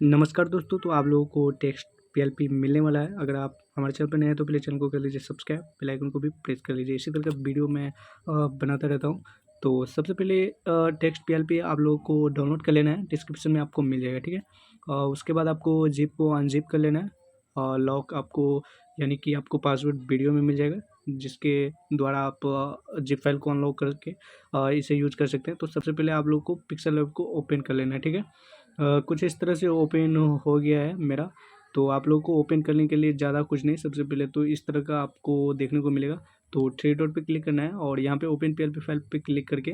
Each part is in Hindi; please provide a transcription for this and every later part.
नमस्कार दोस्तों, तो आप लोगों को टेक्स्ट पीएलपी मिलने वाला है। अगर आप हमारे चैनल पर नए हैं तो प्लीज़ चैनल को कर लीजिए सब्सक्राइब, बेल आइकन को भी प्रेस कर लीजिए। इसी तरह का वीडियो मैं बनाता रहता हूँ। तो सबसे पहले टेक्स्ट पीएलपी आप लोगों को डाउनलोड कर लेना है, डिस्क्रिप्शन में आपको मिल जाएगा, ठीक है। उसके बाद आपको ज़िप को अनज़िप कर लेना है और लॉक आपको यानी कि आपको पासवर्ड वीडियो में मिल जाएगा, जिसके द्वारा आप ज़िप फाइल को अनलॉक करके इसे यूज़ कर सकते हैं। तो सबसे पहले आप लोग को पिक्सेल लैब को ओपन कर लेना है, ठीक है। कुछ इस तरह से ओपन हो गया है मेरा। तो आप लोगों को ओपन करने के लिए ज़्यादा कुछ नहीं, सबसे पहले तो इस तरह का आपको देखने को मिलेगा। तो थ्री डॉट पे क्लिक करना है और यहाँ पे ओपन पीएलपी फाइल पे क्लिक करके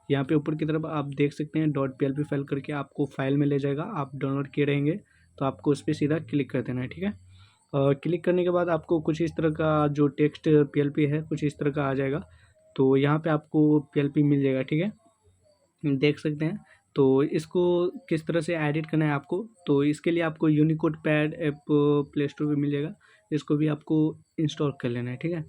यहाँ पे ऊपर की तरफ आप देख सकते हैं डॉट पीएलपी फाइल करके आपको फाइल में ले जाएगा। आप डाउनलोड किए रहेंगे तो आपको उस पर सीधा क्लिक कर देना है, ठीक है। क्लिक करने के बाद आपको कुछ इस तरह का जो टेक्स्ट पीएलपी है कुछ इस तरह का आ जाएगा। तो यहाँ पे आपको पीएलपी मिल जाएगा, ठीक है, देख सकते हैं। तो इसको किस तरह से एडिट करना है आपको, तो इसके लिए आपको Unicode pad app play store पर मिल जाएगा। इसको भी आपको इंस्टॉल कर लेना है, ठीक है।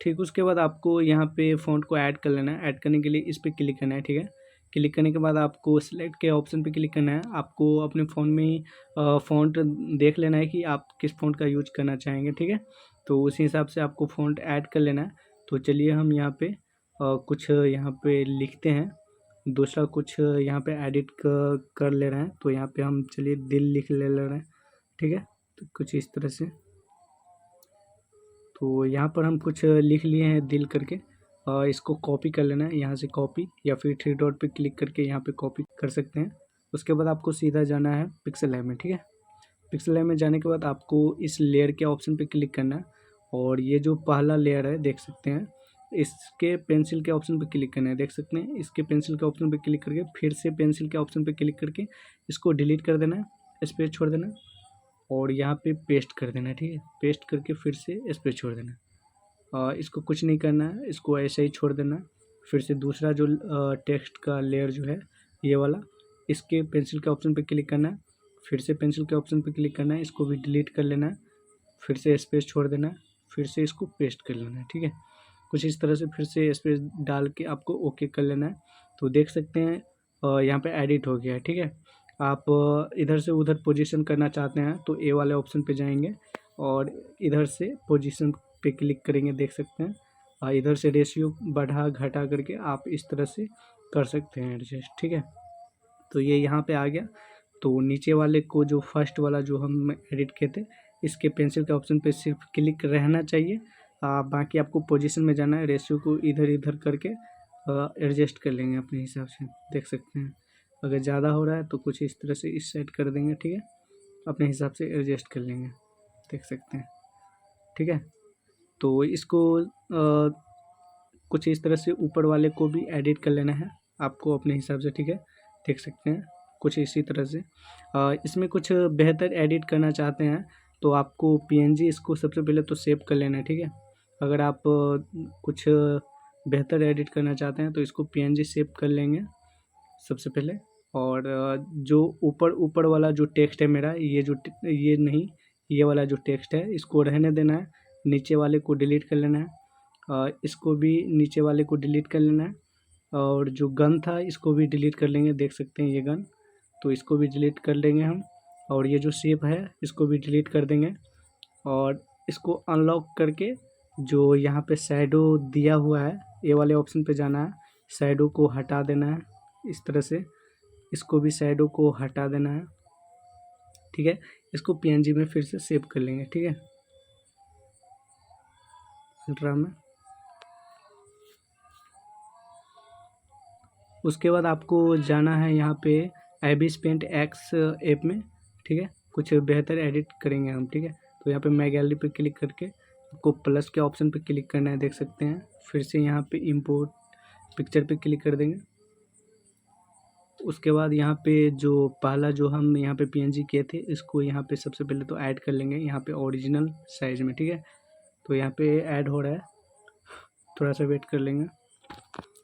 ठीक उसके बाद आपको यहाँ पे फ़ॉन्ट को ऐड कर लेना है। ऐड करने के लिए इस पर क्लिक करना है, ठीक है। क्लिक करने के बाद आपको सिलेक्ट के ऑप्शन पे क्लिक करना है। आपको अपने फ़ोन में ही फ़ॉन्ट देख लेना है कि आप किस फ़ॉन्ट का यूज करना चाहेंगे, ठीक है। तो उसी हिसाब से आपको फ़ॉन्ट ऐड कर लेना है। तो चलिए हम यहाँ पे कुछ यहाँ पे लिखते हैं, दूसरा कुछ यहाँ पे एडिट कर ले रहे हैं। तो यहाँ पे हम चलिए दिल लिख ले रहे हैं, ठीक है। तो कुछ इस तरह से, तो यहाँ पर हम कुछ लिख लिए हैं दिल करके। इसको कॉपी कर लेना है, यहाँ से कॉपी या फिर थ्री डॉट पे क्लिक करके यहाँ पे कॉपी कर सकते हैं। उसके बाद आपको सीधा जाना है पिक्सेल लैब में, ठीक है। पिक्सेल लैब में जाने के बाद आपको इस लेयर के ऑप्शन पे क्लिक करना है और ये जो पहला लेयर है देख सकते हैं, इसके पेंसिल के ऑप्शन पे क्लिक करना है, देख सकते हैं। इसके पेंसिल के ऑप्शन पे क्लिक करके फिर से पेंसिल के ऑप्शन पे क्लिक करके इसको डिलीट कर देना है, स्पेस छोड़ देना है और यहाँ पे पेस्ट कर देना है, ठीक है। पेस्ट करके फिर से स्पेस छोड़ देना है। इसको कुछ नहीं करना है, इसको ऐसे ही छोड़ देना है। फिर से दूसरा जो टेक्स्ट का लेयर जो है ये वाला, इसके पेंसिल के ऑप्शन पे क्लिक करना है, फिर से पेंसिल के ऑप्शन पे क्लिक करना है, इसको भी डिलीट कर लेना है, फिर से स्पेस छोड़ देना है, फिर से इसको पेस्ट कर लेना है, ठीक है। कुछ इस तरह से फिर से स्पेस डाल के आपको ओके कर लेना है। तो देख सकते हैं यहाँ पे एडिट हो गया है, ठीक है। आप इधर से उधर पोजीशन करना चाहते हैं तो ए वाले ऑप्शन पे जाएंगे और इधर से पोजीशन पे क्लिक करेंगे, देख सकते हैं। इधर से रेशियो बढ़ा घटा करके आप इस तरह से कर सकते हैं एडजस्ट, ठीक है। तो ये यहाँ पे आ गया। तो नीचे वाले को जो फर्स्ट वाला जो हम एडिट किए थे, इसके पेंसिल के ऑप्शन पे सिर्फ क्लिक रहना चाहिए। बाकी आपको पोजीशन में जाना है, रेशियो को इधर इधर करके एडजस्ट कर लेंगे अपने हिसाब से, देख सकते हैं। अगर ज़्यादा हो रहा है तो कुछ इस तरह से इस साइड कर देंगे, ठीक है। अपने हिसाब से एडजस्ट कर लेंगे, देख सकते हैं, ठीक है। तो इसको कुछ इस तरह से ऊपर वाले को भी एडिट कर लेना है आपको अपने हिसाब से, ठीक है। देख सकते हैं कुछ इसी तरह से। इसमें कुछ बेहतर एडिट करना चाहते हैं तो आपको पीएनजी इसको सबसे पहले तो सेव कर लेना है, ठीक है। अगर आप कुछ बेहतर एडिट करना चाहते हैं तो इसको पीएनजी सेव कर लेंगे सबसे पहले। और जो ऊपर ऊपर वाला जो टेक्स्ट है मेरा, ये नहीं, ये वाला जो टेक्स्ट है इसको रहने देना है, नीचे वाले को डिलीट कर लेना है। इसको भी नीचे वाले को डिलीट कर लेना है और जो गन था इसको भी डिलीट कर लेंगे, देख सकते हैं ये गन, तो इसको भी डिलीट कर लेंगे हम। और ये जो शेप है इसको भी डिलीट कर देंगे और इसको अनलॉक करके जो यहाँ पे शैडो दिया हुआ है ये वाले ऑप्शन पे जाना है, शैडो को हटा देना है इस तरह से, इसको भी शैडो को हटा देना है, ठीक है। इसको पीएनजी में फिर से सेव कर लेंगे, ठीक है। अल्ट्रा में उसके बाद आपको जाना है यहाँ पे एबिस पेंट एक्स ऐप में, ठीक है। कुछ बेहतर एडिट करेंगे हम, ठीक है। तो यहाँ पे मैं गैलरी पे क्लिक करके आपको प्लस के ऑप्शन पे क्लिक करना है, देख सकते हैं। फिर से यहाँ पे इंपोर्ट पिक्चर पे क्लिक कर देंगे। उसके बाद यहाँ पे जो पहला जो हम यहाँ पे पीएनजी किए थे इसको यहाँ पे सबसे पहले तो ऐड कर लेंगे यहाँ पे ओरिजिनल साइज में, ठीक है। तो यहाँ पे ऐड हो रहा है, थोड़ा सा वेट कर लेंगे।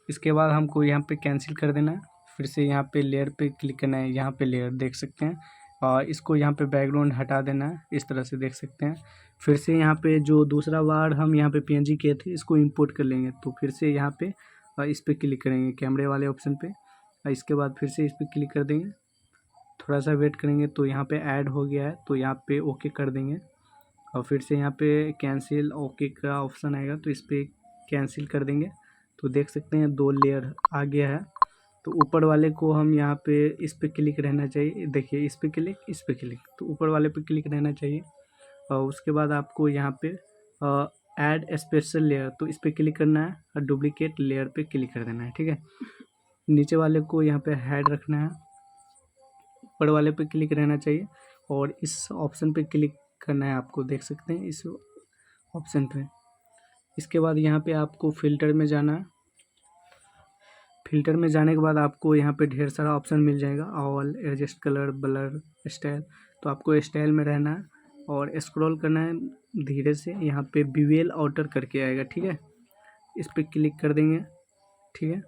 इसके बाद हमको यहाँ पे कैंसिल कर देना है, फिर से यहाँ पे लेयर पे क्लिक करना है, यहाँ पे लेयर देख सकते हैं। और इसको यहाँ पे बैकग्राउंड हटा देना है इस तरह से, देख सकते हैं। फिर से यहाँ पे जो दूसरा बार हम यहाँ पे पीएनजी किए थे इसको इंपोर्ट कर लेंगे। तो फिर से यहाँ पे इस पर क्लिक करेंगे कैमरे वाले ऑप्शन पे। इसके बाद फिर से इस पर क्लिक कर देंगे, थोड़ा सा वेट करेंगे तो यहाँ पे ऐड हो गया है, तो यहाँ पे ओके कर देंगे और फिर से यहाँ पे कैंसिल ओके का ऑप्शन आएगा तो इस पर कैंसिल कर देंगे। तो देख सकते हैं 2 लेयर आ गया है। तो ऊपर वाले को हम यहाँ पे इस पे क्लिक रहना चाहिए, देखिए इस पे क्लिक, इस पे क्लिक, तो ऊपर वाले पे क्लिक रहना चाहिए। और उसके बाद आपको यहाँ पे ऐड स्पेशल लेयर, तो इस पे क्लिक करना है और डुप्लीकेट लेयर पे क्लिक कर देना है, ठीक है। नीचे वाले को यहाँ पे हाइड रखना है, ऊपर वाले पे क्लिक रहना चाहिए और इस ऑप्शन पे क्लिक करना है आपको, देख सकते हैं इस ऑप्शन पे। इसके बाद यहाँ पे आपको फ़िल्टर में जाना है। फ़िल्टर में जाने के बाद आपको यहाँ पे ढेर सारा ऑप्शन मिल जाएगा, all, adjust colour, blur, style. तो आपको स्टाइल में रहना है और स्क्रॉल करना है धीरे से, यहाँ पे बिवेल आउटर करके आएगा, ठीक है। इस पर क्लिक कर देंगे, ठीक है,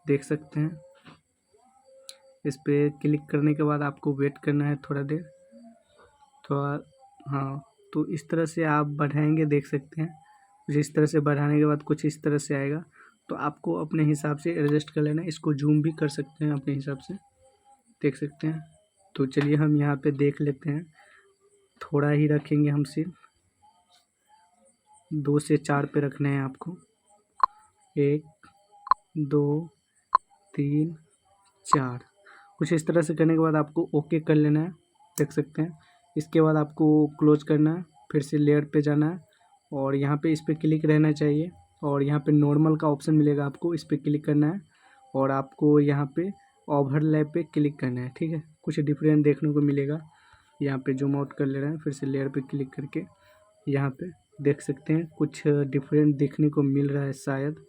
देख सकते हैं। इस पर क्लिक करने के बाद आपको वेट करना है थोड़ा देर, थोड़ा, हाँ। तो इस तरह से आप बढ़ाएंगे, देख सकते हैं कुछ इस तरह से बढ़ाने के बाद कुछ इस तरह से आएगा। तो आपको अपने हिसाब से एडजस्ट कर लेना है, इसको जूम भी कर सकते हैं अपने हिसाब से, देख सकते हैं। तो चलिए हम यहाँ पे देख लेते हैं, थोड़ा ही रखेंगे हम, सिर्फ 2 से 4 पे रखना है आपको। 1 2 3 4, कुछ इस तरह से करने के बाद आपको ओके कर लेना है, देख सकते हैं। इसके बाद आपको क्लोज करना है, फिर से लेयर पे जाना है और यहाँ पे इस पर क्लिक रहना चाहिए और यहाँ पे नॉर्मल का ऑप्शन मिलेगा आपको, इस पर क्लिक करना है और आपको यहाँ पे ओवरलैप पे क्लिक करना है, ठीक है। कुछ डिफरेंट देखने को मिलेगा, यहाँ पे जूम आउट कर ले रहे हैं, फिर से लेयर पे क्लिक करके यहाँ पे देख सकते हैं कुछ डिफरेंट देखने को मिल रहा है शायद।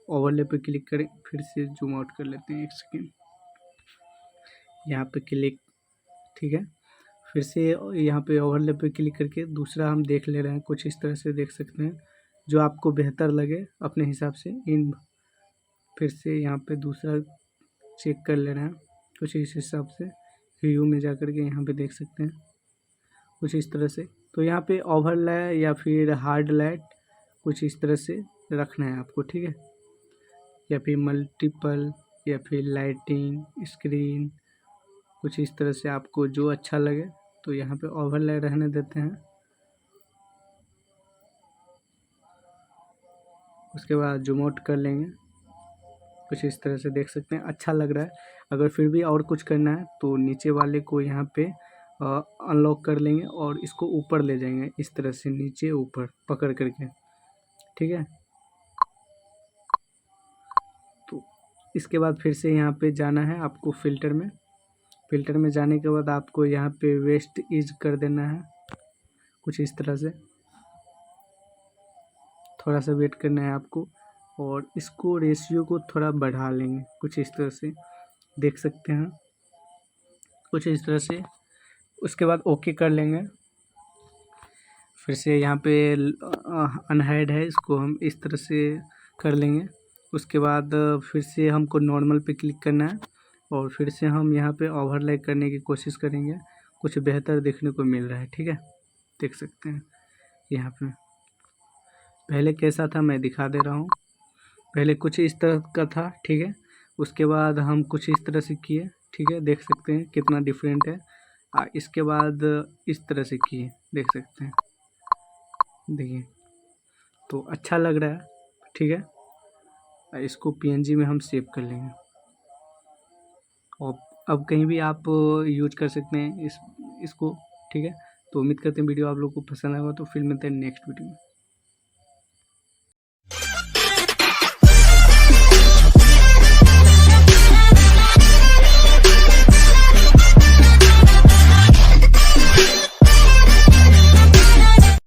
ओवरलैप पे क्लिक करें, फिर से जूम आउट कर लेते हैं, 1 सेकेंड, यहाँ पे क्लिक, ठीक है। फिर से यहाँ पे ओवरलैप पे क्लिक करके दूसरा हम देख ले रहे हैं, कुछ इस तरह से देख सकते हैं, जो आपको बेहतर लगे अपने हिसाब से। इन फिर से यहाँ पे दूसरा चेक कर ले रहे हैं, कुछ इस हिसाब से। व्यू में जा कर के यहाँ पे देख सकते हैं कुछ इस तरह से। तो यहाँ पे ओवरले या फिर हार्ड लाइट कुछ इस तरह से रखना है आपको, ठीक है, या फिर मल्टीपल या फिर लाइटिंग स्क्रीन, कुछ इस तरह से आपको जो अच्छा लगे। तो यहाँ पे ओवरले रहने देते हैं, उसके बाद जूम आउट कर लेंगे, कुछ इस तरह से देख सकते हैं, अच्छा लग रहा है। अगर फिर भी और कुछ करना है तो नीचे वाले को यहाँ पे अनलॉक कर लेंगे और इसको ऊपर ले जाएंगे, इस तरह से नीचे ऊपर पकड़ करके, ठीक है। तो इसके बाद फिर से यहाँ पे जाना है आपको फ़िल्टर में। फ़िल्टर में जाने के बाद आपको यहाँ पे वेस्ट इज कर देना है, कुछ इस तरह से। थोड़ा सा वेट करना है आपको और इसको रेशियो को थोड़ा बढ़ा लेंगे, कुछ इस तरह से, देख सकते हैं कुछ इस तरह से। उसके बाद ओके कर लेंगे। फिर से यहाँ पे अनहाइड है, इसको हम इस तरह से कर लेंगे। उसके बाद फिर से हमको नॉर्मल पे क्लिक करना है और फिर से हम यहाँ पे ओवरले करने की कोशिश करेंगे, कुछ बेहतर देखने को मिल रहा है, ठीक है, देख सकते हैं। यहाँ पे पहले कैसा था मैं दिखा दे रहा हूँ, पहले कुछ इस तरह का था, ठीक है। उसके बाद हम कुछ इस तरह से किए, ठीक है, देख सकते हैं कितना डिफरेंट है। इसके बाद इस तरह से किए, देख सकते हैं, देखिए तो अच्छा लग रहा है, ठीक है। इसको PNG में हम सेव कर लेंगे और अब कहीं भी आप यूज कर सकते हैं इसको, ठीक है। तो उम्मीद करते हैं वीडियो आप लोग को पसंद आएगा, तो फिर मिलते हैं नेक्स्ट वीडियो में।